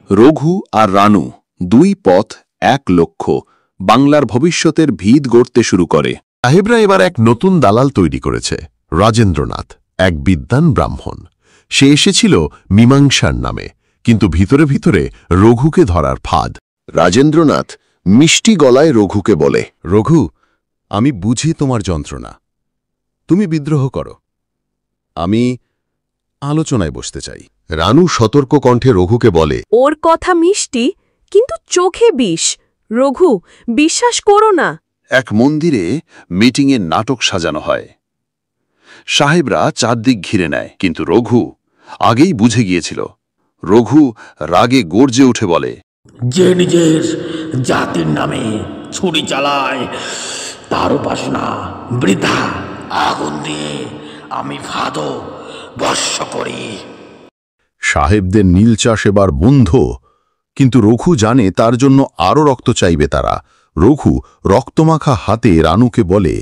রঘু আর রানু, দুই পথ এক লক্ষ্য, বাংলার ভবিষ্যতের ভিত গড়তে শুরু করে। সাহেবরা এবার এক নতুন দালাল তৈরি করেছে, রাজেন্দ্রনাথ, এক বিদ্বান ব্রাহ্মণ। সে এসেছিল মীমাংসার নামে, কিন্তু ভিতরে ভিতরে রঘুকে ধরার ফাঁদ। রাজেন্দ্রনাথ মিষ্টি গলায় রঘুকে বলে, রঘু, আমি বুঝি তোমার যন্ত্রণা। তুমি বিদ্রোহ করো, আমি আলোচনায় বসতে চাই। রানু সতর্ক কণ্ঠে রঘুকে বলে, ওর কথা মিষ্টি, কিন্তু চোখে বিষ। রঘু, বিশ্বাস করো না। এক মন্দিরে মিটিংয়ে নাটক সাজানো হয়। সাহেবরা চারদিক ঘিরে নেয়, কিন্তু রঘু আগেই বুঝে গিয়েছিল। রঘু রাগে গর্জে উঠে বলে, যে নিজের জাতির নামে ছুরি চালায়, তার উপাসনা বৃথা। আগুন দিয়ে আমি ফাঁদও বর্ষ করি। সাহেবদের নীল চাষ এবার বন্ধ, কিন্তু রঘু জানে তার জন্য আরও রক্ত চাইবে তারা। রঘু রক্তমাখা হাতে রানুকে বলে,